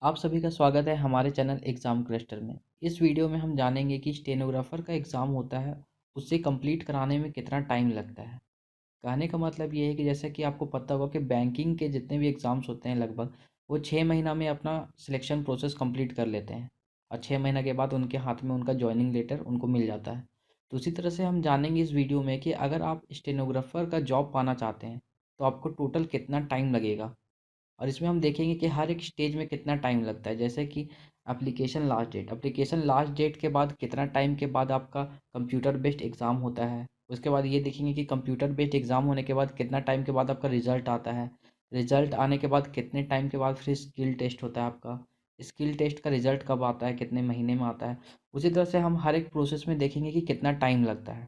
आप सभी का स्वागत है हमारे चैनल एग्ज़ाम क्लस्टर में। इस वीडियो में हम जानेंगे कि स्टेनोग्राफर का एग्ज़ाम होता है, उसे कंप्लीट कराने में कितना टाइम लगता है। कहने का मतलब ये है कि जैसे कि आपको पता होगा कि बैंकिंग के जितने भी एग्ज़ाम्स होते हैं लगभग, वो 6 महीना में अपना सिलेक्शन प्रोसेस कंप्लीट कर लेते हैं और 6 महीना के बाद उनके हाथ में उनका जॉइनिंग लेटर उनको मिल जाता है। तो उसी तरह से हम जानेंगे इस वीडियो में कि अगर आप स्टेनोग्राफर का जॉब पाना चाहते हैं, तो आपको टोटल कितना टाइम लगेगा। और इसमें हम देखेंगे कि हर एक स्टेज में कितना टाइम लगता है, जैसे कि एप्लीकेशन लास्ट डेट के बाद कितना टाइम के बाद आपका कंप्यूटर बेस्ड एग्ज़ाम होता है। उसके बाद ये देखेंगे कि कंप्यूटर बेस्ड एग्ज़ाम होने के बाद कितना टाइम के बाद आपका रिजल्ट आता है। रिजल्ट आने के बाद कितने टाइम के बाद फिर स्किल टेस्ट होता है आपका। स्किल टेस्ट का रिजल्ट कब आता है, कितने महीने में आता है। उसी तरह से हम हर एक प्रोसेस में देखेंगे कि कितना टाइम लगता है।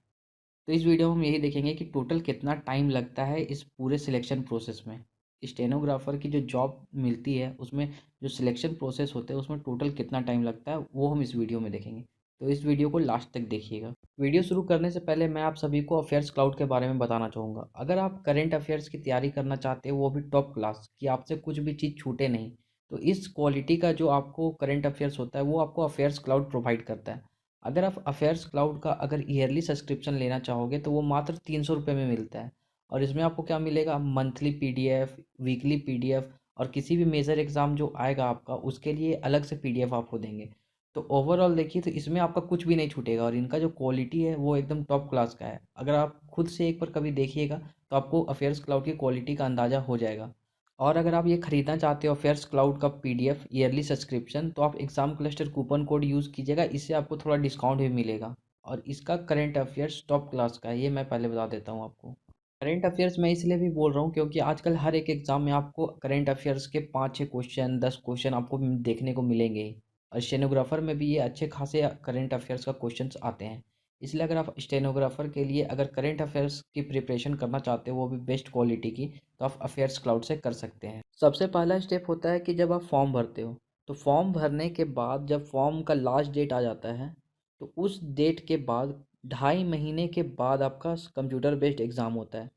तो इस वीडियो में हम यही देखेंगे कि टोटल कितना टाइम लगता है इस पूरे सिलेक्शन प्रोसेस में। स्टेनोग्राफर की जो जॉब मिलती है उसमें जो सिलेक्शन प्रोसेस होते हैं उसमें टोटल कितना टाइम लगता है वो हम इस वीडियो में देखेंगे। तो इस वीडियो को लास्ट तक देखिएगा। वीडियो शुरू करने से पहले मैं आप सभी को अफेयर्स क्लाउड के बारे में बताना चाहूँगा। अगर आप करेंट अफेयर्स की तैयारी करना चाहते हो, वो भी टॉप क्लास, कि आपसे कुछ भी चीज़ छूटे नहीं, तो इस क्वालिटी का जो आपको करेंट अफेयर्स होता है वो आपको अफेयर्स क्लाउड प्रोवाइड करता है। अगर आप अफेयर्स क्लाउड का अगर ईयरली सब्सक्रिप्शन लेना चाहोगे तो वो मात्र 300 रुपये में मिलता है। और इसमें आपको क्या मिलेगा, मंथली पीडीएफ, वीकली पीडीएफ, और किसी भी मेजर एग्ज़ाम जो आएगा आपका उसके लिए अलग से पीडीएफ आपको देंगे। तो ओवरऑल देखिए तो इसमें आपका कुछ भी नहीं छूटेगा और इनका जो क्वालिटी है वो एकदम टॉप क्लास का है। अगर आप खुद से एक बार कभी देखिएगा तो आपको अफेयर्स क्लाउड की क्वालिटी का अंदाज़ा हो जाएगा। और अगर आप ये खरीदना चाहते हो अफेयर्स क्लाउड का पीडीएफ ईयरली सब्सक्रिप्शन, तो आप exam cluster coupon code use कीजिएगा, इससे आपको थोड़ा डिस्काउंट भी मिलेगा। और इसका करंट अफेयर्स टॉप क्लास का है, ये मैं पहले बता देता हूँ आपको। करंट अफेयर्स मैं इसलिए भी बोल रहा हूँ क्योंकि आजकल हर एक एग्जाम में आपको करंट अफेयर्स के 5-6 क्वेश्चन, 10 क्वेश्चन आपको देखने को मिलेंगे ही। और स्टेनोग्राफर में भी ये अच्छे खासे करंट अफेयर्स का क्वेश्चंस आते हैं। इसलिए अगर आप स्टेनोग्राफर के लिए अगर करंट अफेयर्स की प्रिपरेशन करना चाहते हो, वो भी बेस्ट क्वालिटी की, तो आप अफेयर्स क्लाउड से कर सकते हैं। सबसे पहला स्टेप होता है कि जब आप फॉर्म भरते हो, तो फॉर्म भरने के बाद जब फॉर्म का लास्ट डेट आ जाता है, तो उस डेट के बाद 2.5 महीने के बाद आपका कंप्यूटर बेस्ड एग्ज़ाम होता है।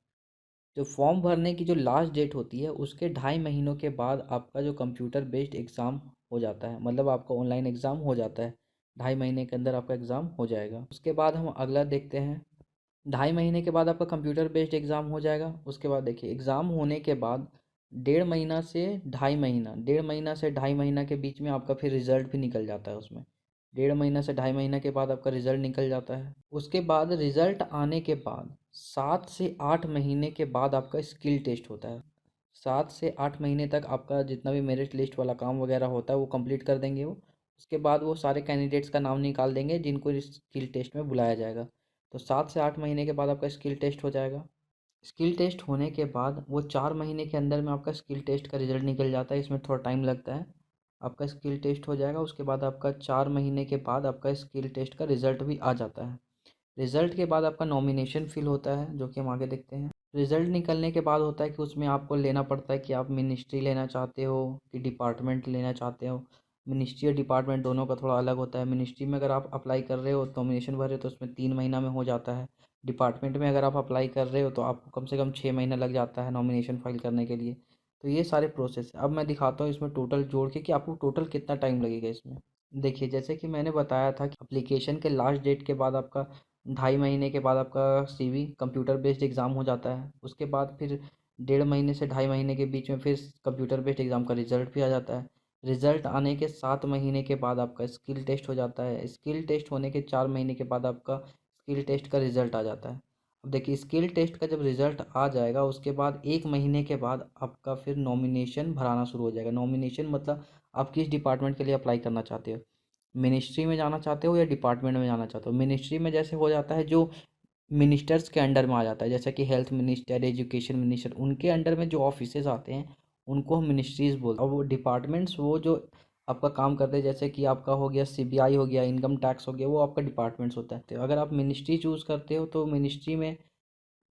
जो फॉर्म भरने की जो लास्ट डेट होती है उसके 2.5 महीनों के बाद आपका जो कंप्यूटर बेस्ड एग्ज़ाम हो जाता है, मतलब आपका ऑनलाइन एग्ज़ाम हो जाता है। 2.5 महीने के अंदर आपका एग्ज़ाम हो जाएगा। उसके बाद हम अगला देखते हैं। 2.5 महीने के बाद आपका कंप्यूटर बेस्ड एग्ज़ाम हो जाएगा। उसके बाद देखिए एग्ज़ाम होने के बाद 1.5 महीना के बीच में आपका फिर रिज़ल्ट भी निकल जाता है उसमें। 1.5 महीना से 2.5 महीना के बाद आपका रिज़ल्ट निकल जाता है। उसके बाद रिज़ल्ट आने के बाद 7 से 8 महीने के बाद आपका स्किल टेस्ट होता है। 7 से 8 महीने तक आपका जितना भी मेरिट लिस्ट वाला काम वगैरह होता है वो कंप्लीट कर देंगे वो। उसके बाद वो सारे कैंडिडेट्स का नाम निकाल देंगे जिनको इस स्किल टेस्ट में बुलाया जाएगा। तो 7 से 8 महीने के बाद आपका स्किल टेस्ट हो जाएगा। स्किल टेस्ट होने के बाद वो 4 महीने के अंदर में आपका स्किल टेस्ट का रिजल्ट निकल जाता है, इसमें थोड़ा टाइम लगता है। आपका स्किल टेस्ट हो जाएगा, उसके बाद आपका 4 महीने के बाद आपका स्किल टेस्ट का रिजल्ट भी आ जाता है। रिजल्ट के बाद आपका नॉमिनेशन फिल होता है, जो कि हम आगे देखते हैं। रिजल्ट निकलने के बाद होता है कि उसमें आपको लेना पड़ता है कि आप मिनिस्ट्री लेना चाहते हो कि डिपार्टमेंट लेना चाहते हो। मिनिस्ट्री और डिपार्टमेंट दोनों का थोड़ा अलग होता है। मिनिस्ट्री में अगर आप अप्लाई कर रहे हो नॉमिनेशन भर रहे हो तो उसमें 3 महीना में हो जाता है। डिपार्टमेंट में अगर आप अप्लाई कर रहे हो तो आपको कम से कम 6 महीना लग जाता है नॉमिनेशन फाइल करने के लिए। तो ये सारे प्रोसेस है। अब मैं दिखाता हूँ इसमें टोटल जोड़ के कि आपको टोटल कितना टाइम लगेगा इसमें। देखिए जैसे कि मैंने बताया था कि एप्लीकेशन के लास्ट डेट के बाद आपका 2.5 महीने के बाद आपका सीवी कंप्यूटर बेस्ड एग्ज़ाम हो जाता है। उसके बाद फिर 1.5 महीने से 2.5 महीने के बीच में फिर कंप्यूटर बेस्ड एग्ज़ाम का रिजल्ट भी आ जाता है। रिजल्ट आने के 7 महीने के बाद आपका स्किल टेस्ट हो जाता है। स्किल टेस्ट होने के 4 महीने के बाद आपका स्किल टेस्ट का रिजल्ट आ जाता है। अब देखिए स्किल टेस्ट का जब रिजल्ट आ जाएगा उसके बाद 1 महीने के बाद आपका फिर नॉमिनेशन भराना शुरू हो जाएगा। नॉमिनेशन मतलब आप किस डिपार्टमेंट के लिए अप्लाई करना चाहते हो, मिनिस्ट्री में जाना चाहते हो या डिपार्टमेंट में जाना चाहते हो। मिनिस्ट्री में जैसे हो जाता है जो मिनिस्टर्स के अंडर में आ जाता है, जैसे कि हेल्थ मिनिस्टर, एजुकेशन मिनिस्टर, उनके अंडर में जो ऑफिसेज आते हैं उनको हम मिनिस्ट्रीज बोलते हैं। और वो डिपार्टमेंट्स वो जो आपका काम करते हैं, जैसे कि आपका हो गया सीबीआई हो गया, इनकम टैक्स हो गया, वो आपका डिपार्टमेंट्स होता है। तो अगर आप मिनिस्ट्री चूज़ करते हो तो मिनिस्ट्री में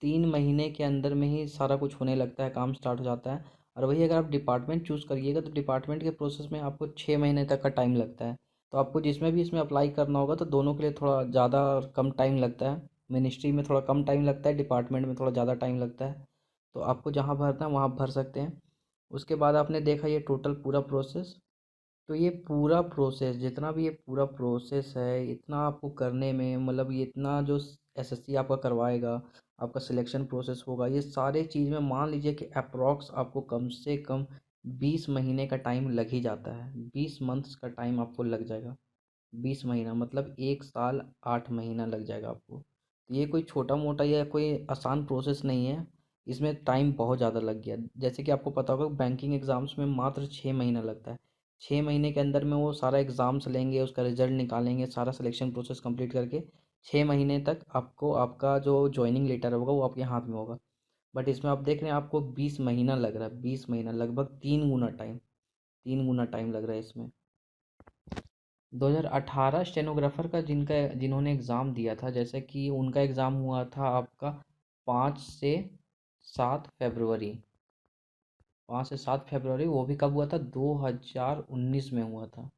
3 महीने के अंदर में ही सारा कुछ होने लगता है, काम स्टार्ट हो जाता है। और वही अगर आप डिपार्टमेंट चूज़ करिएगा तो डिपार्टमेंट के प्रोसेस में आपको 6 महीने तक का टाइम लगता है। तो आपको जिसमें भी इसमें अप्लाई करना होगा तो दोनों के लिए थोड़ा ज़्यादा और कम टाइम लगता है। मिनिस्ट्री में थोड़ा कम टाइम लगता है, डिपार्टमेंट में थोड़ा ज़्यादा टाइम लगता है। तो आपको जहाँ भरना है वहाँ भर सकते हैं। उसके बाद आपने देखा ये टोटल पूरा प्रोसेस। तो ये पूरा प्रोसेस, जितना भी ये पूरा प्रोसेस है, इतना आपको करने में, मतलब ये इतना जो एसएससी आपका करवाएगा, आपका सिलेक्शन प्रोसेस होगा, ये सारे चीज़ में मान लीजिए कि अप्रॉक्स आपको कम से कम 20 महीने का टाइम लग ही जाता है। 20 मंथ्स का टाइम आपको लग जाएगा। 20 महीना मतलब 1 साल 8 महीना लग जाएगा आपको। तो ये कोई छोटा मोटा या कोई आसान प्रोसेस नहीं है, इसमें टाइम बहुत ज़्यादा लग गया। जैसे कि आपको पता होगा बैंकिंग एग्ज़ाम्स में मात्र 6 महीना लगता है। 6 महीने के अंदर में वो सारा एग्ज़ाम्स लेंगे, उसका रिजल्ट निकालेंगे, सारा सिलेक्शन प्रोसेस कंप्लीट करके 6 महीने तक आपको आपका जो ज्वाइनिंग लेटर होगा वो आपके हाथ में होगा। बट इसमें आप देख रहे हैं आपको 20 महीना लग रहा है। 20 महीना लगभग 3 गुना टाइम, 3 गुना टाइम लग रहा है इसमें। 2018 स्टेनोग्राफर का जिन्होंने एग्ज़ाम दिया था, जैसे कि उनका एग्ज़ाम हुआ था आपका 5 से 7 फरवरी। 5 से 7 फरवरी, वो भी कब हुआ था? 2019 में हुआ था।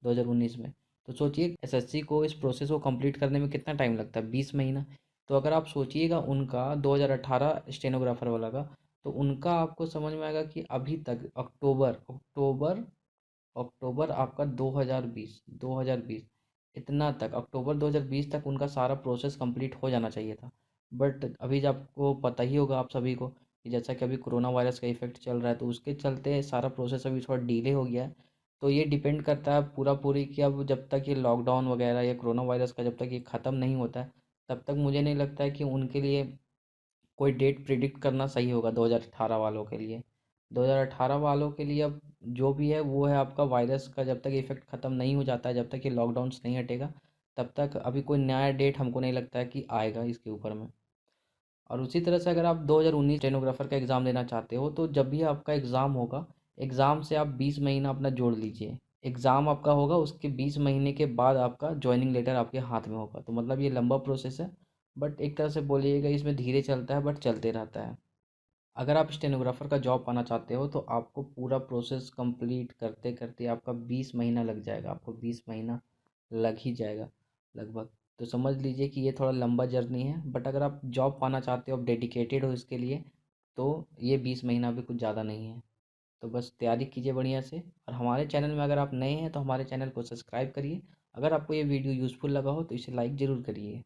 2019 में। तो सोचिए एसएससी को इस प्रोसेस को कंप्लीट करने में कितना टाइम लगता है? 20 महीना। तो अगर आप सोचिएगा उनका 2018 स्टेनोग्राफर वाला का, तो उनका आपको समझ में आएगा कि अभी तक अक्टूबर अक्टूबर अक्टूबर आपका 2020 इतना तक, अक्टूबर 2020 तक उनका सारा प्रोसेस कंप्लीट हो जाना चाहिए था। बट अभी जब आपको पता ही होगा आप सभी को कि जैसा कि अभी कोरोना वायरस का इफेक्ट चल रहा है, तो उसके चलते सारा प्रोसेस अभी थोड़ा डिले हो गया है। तो ये डिपेंड करता है पूरा पूरी कि अब जब तक ये लॉकडाउन वगैरह या कोरोना वायरस का जब तक ये ख़त्म नहीं होता है, तब तक मुझे नहीं लगता है कि उनके लिए कोई डेट प्रिडिक्ट करना सही होगा 2018 वालों के लिए। 2018 वालों के लिए अब जो भी है वो है आपका वायरस का जब तक इफेक्ट ख़त्म नहीं हो जाता है, जब तक ये लॉकडाउन्स नहीं हटेगा, तब तक अभी कोई नया डेट हमको नहीं लगता है कि आएगा इसके ऊपर में। और उसी तरह से अगर आप 2019 स्टेनोग्राफर का एग्ज़ाम देना चाहते हो, तो जब भी आपका एग्ज़ाम होगा, एग्ज़ाम से आप 20 महीना अपना जोड़ लीजिए। एग्ज़ाम आपका होगा, उसके 20 महीने के बाद आपका जॉइनिंग लेटर आपके हाथ में होगा। तो मतलब ये लंबा प्रोसेस है, बट एक तरह से बोलिएगा इसमें धीरे चलता है, बट चलते रहता है। अगर आप स्टेनोग्राफर का जॉब पाना चाहते हो, तो आपको पूरा प्रोसेस कंप्लीट करते करते आपका 20 महीना लग जाएगा। आपको 20 महीना लग ही जाएगा लगभग। तो समझ लीजिए कि ये थोड़ा लंबा जर्नी है, बट अगर आप जॉब पाना चाहते हो, आप डेडिकेटेड हो इसके लिए, तो ये 20 महीना भी कुछ ज़्यादा नहीं है। तो बस तैयारी कीजिए बढ़िया से। और हमारे चैनल में अगर आप नए हैं तो हमारे चैनल को सब्सक्राइब करिए। अगर आपको ये वीडियो यूज़फुल लगा हो तो इसे लाइक ज़रूर करिए।